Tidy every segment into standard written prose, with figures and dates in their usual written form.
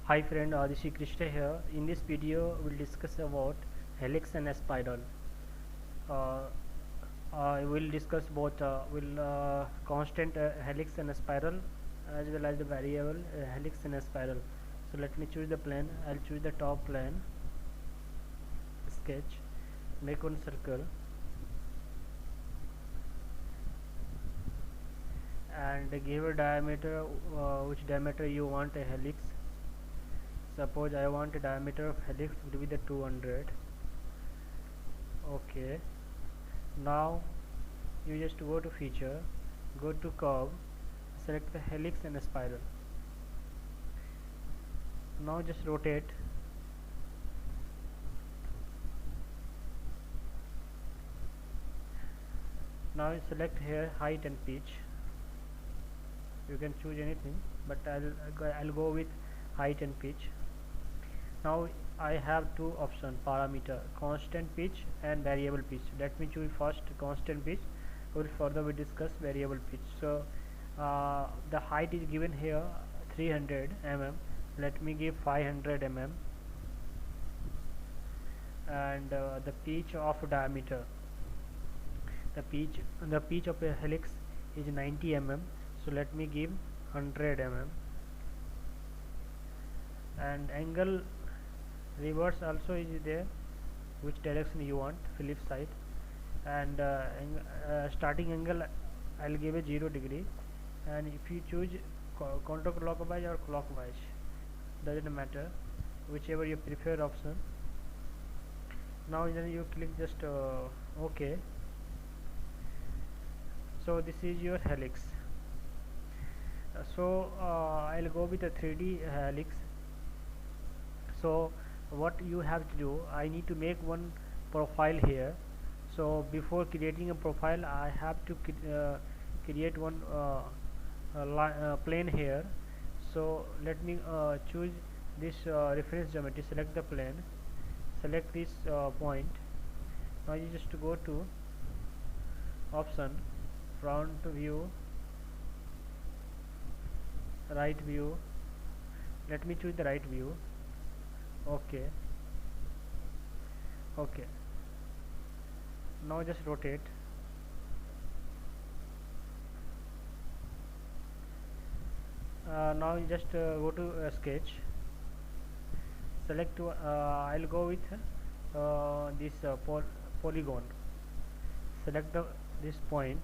Hi friend, this is Krishna here. In this video, we'll discuss about helix and spiral. Uh, I will discuss both will constant helix and spiral, as well as the variable helix and spiral. So let me choose the plane. I'll choose the top plane. Sketch. Make one circle and give a diameter. Which diameter you want a helix? Suppose I want a diameter of helix will be the 200. Okay. Now you just go to feature, go to curve, select the helix and spiral. Now just rotate. Now select here height and pitch. You can choose anything, but I'll go with height and pitch. Now I have two options parameter, constant pitch and variable pitch. Let me choose first constant pitch. We discuss variable pitch. So the height is given here 300 mm. Let me give 500 mm, and the pitch of diameter. The pitch of a helix is 90 mm. So let me give 100 mm, and angle reverse also is there, which direction you want, Phillips side, and starting angle I'll give a 0 degree, and if you choose counterclockwise or clockwise, doesn't matter, whichever you prefer option. Now then you click just OK. So this is your helix. I'll go with a 3D helix. So what you have to do, I need to make one profile here. So before creating a profile, I have to create one plane here. So let me choose this reference geometry, select the plane, select this point. Now you just go to option, front view, right view. Let me choose the right view. Okay. Now just rotate. Now you just go to sketch, select I'll go with this polygon. Select this point,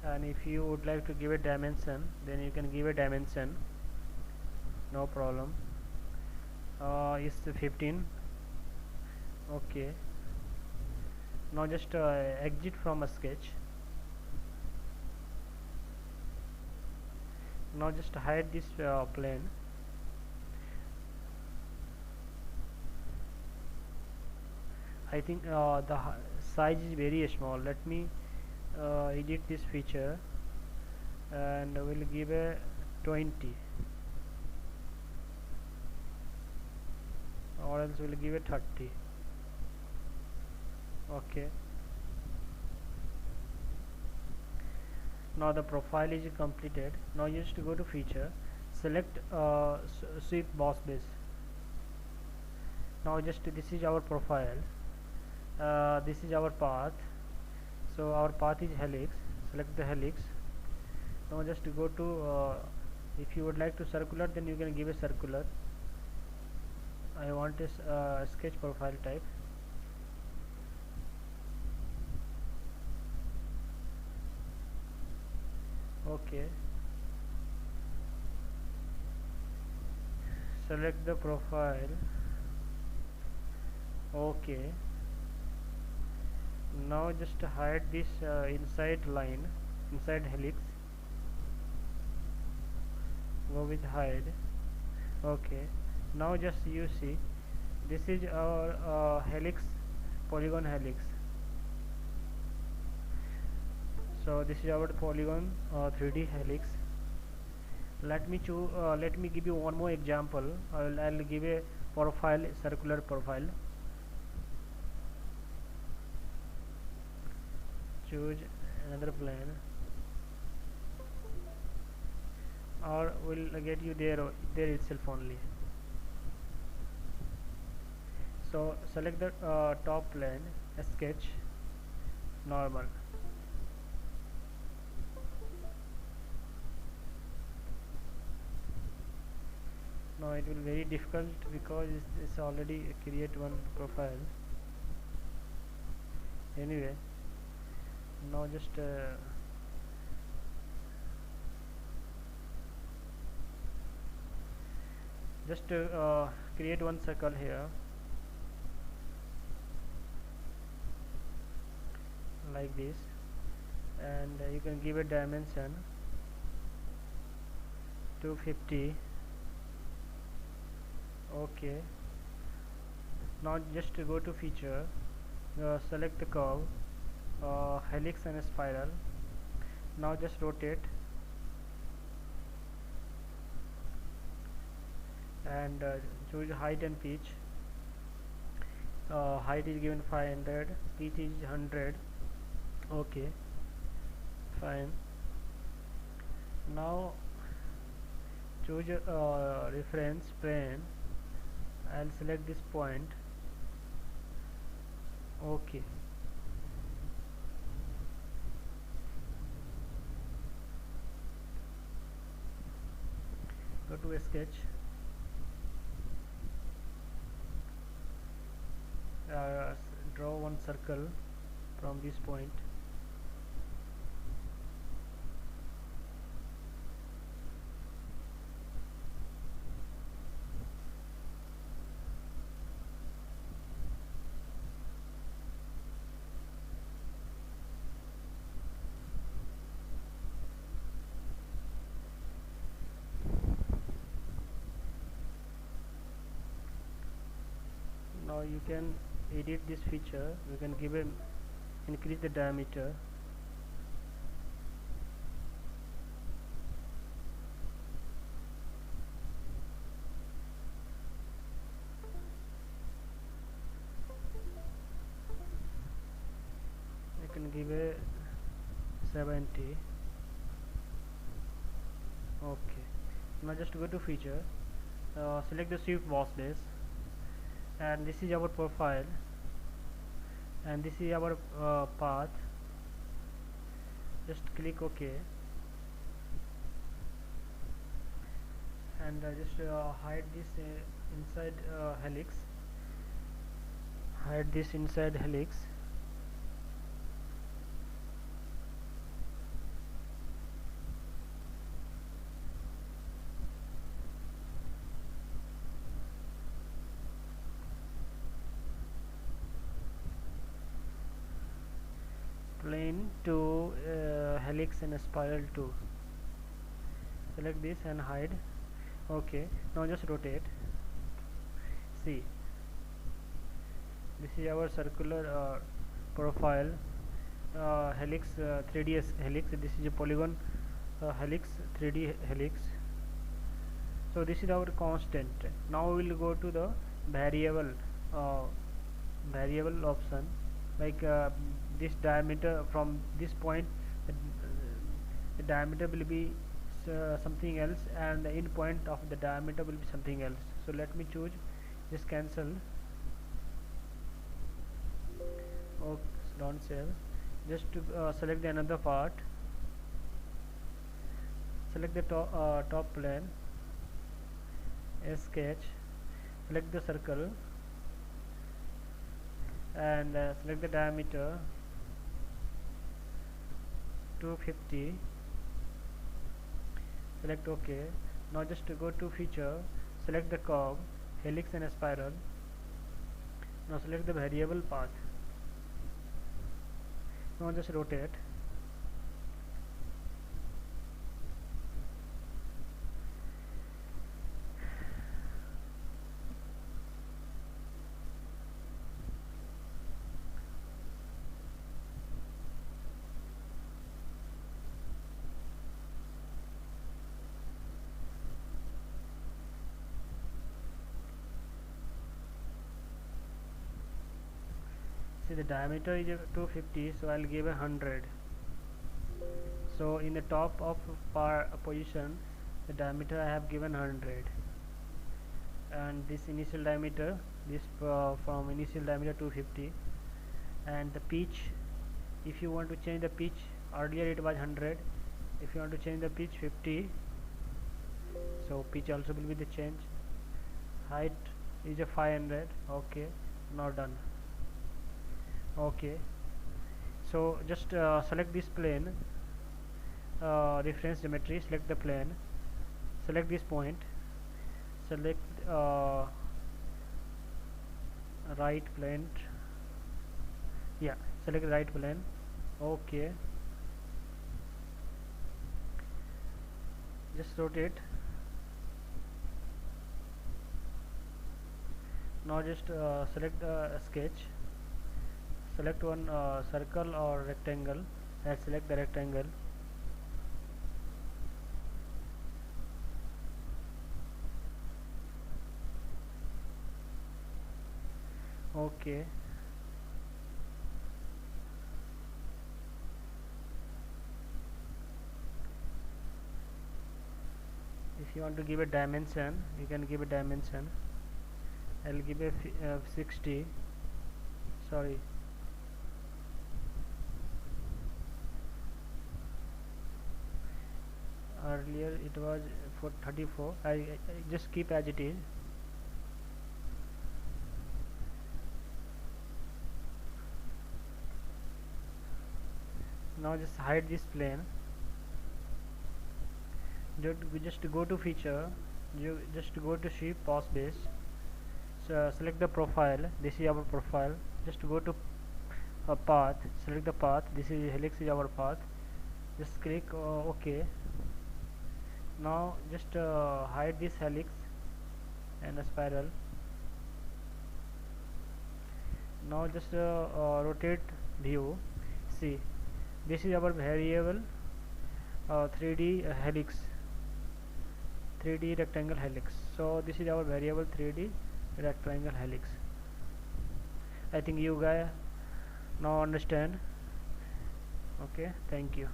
and if you would like to give a dimension, then you can give a dimension, no problem. Is 15. Okay. Now just exit from a sketch. Now just hide this plane. I think the size is very small. Let me edit this feature, and we'll give a 20, or else we'll give a 30. Okay. Now the profile is completed. Now you just go to feature, select sweep boss base. Now just this is our profile, this is our path. So our path is helix. Select the helix. Now just go to if you would like to circular, then you can give a circular. I want a sketch profile type. Okay. Select the profile. Okay. Now just hide this inside line, inside helix. Go with hide. Okay. Now just you see, this is our helix, polygon helix. So this is our polygon 3D helix. Let me give you one more example. I'll give a profile, circular profile. choose another plane, or will get you there itself only. So select the top plane, sketch, normal. Now it will very difficult because it's already create one profile. Anyway, now just create one circle here like this, and you can give a dimension 250. Okay, now just go to feature, select the curve, helix and spiral. Now just rotate, and choose height and pitch. Height is given 500, pitch is 100. Okay, fine. Now choose reference plane and select this point. Okay, go to a sketch, draw one circle from this point. Now you can edit this feature. You can give a increase the diameter. You can give a 70. Okay, now just go to feature, select the shift boss base, and this is our profile, and this is our path. Just click OK, and just hide this inside helix, hide this inside helix. Plane to helix and spiral to, select this and hide. Okay, now just rotate. See, this is our circular profile, helix, 3D helix. This is a polygon helix, 3D helix. So this is our constant. Now we will go to the variable variable option, like this diameter from this point, the diameter will be something else, and the end point of the diameter will be something else. So let me choose, just cancel. Oh, don't save. Just to select the another part, select the top plane, sketch, select the circle, and select the diameter 250. Select OK. Now just go to feature, select the curve, helix and spiral. Now select the variable path. Now just rotate. see the diameter is 250, so I'll give 100. So in the top of position, the diameter I have given 100, and this initial diameter, this from initial diameter 250, and the pitch, if you want to change the pitch, earlier it was 100, if you want to change the pitch 50, so pitch also will be the change. Height is a 500. Okay, now done. Okay, so just select this plane, reference geometry, select the plane, select this point, select right plane, yeah, select right plane. Okay, just rotate. Now just select the sketch, select one circle or rectangle, and select the rectangle. Okay, if you want to give a dimension, you can give a dimension. I'll give a 60, sorry, earlier it was for 34. I just keep as it is. Now just hide this plane. Just go to feature, you just go to shape pause base, so select the profile, this is our profile, just go to a path, select the path, this is helix is our path, just click OK. Now just hide this helix and a spiral. Now just rotate view. See, this is our variable 3D helix, 3D rectangle helix. So this is our variable 3D rectangle helix. I think you guys now understand. Okay, thank you.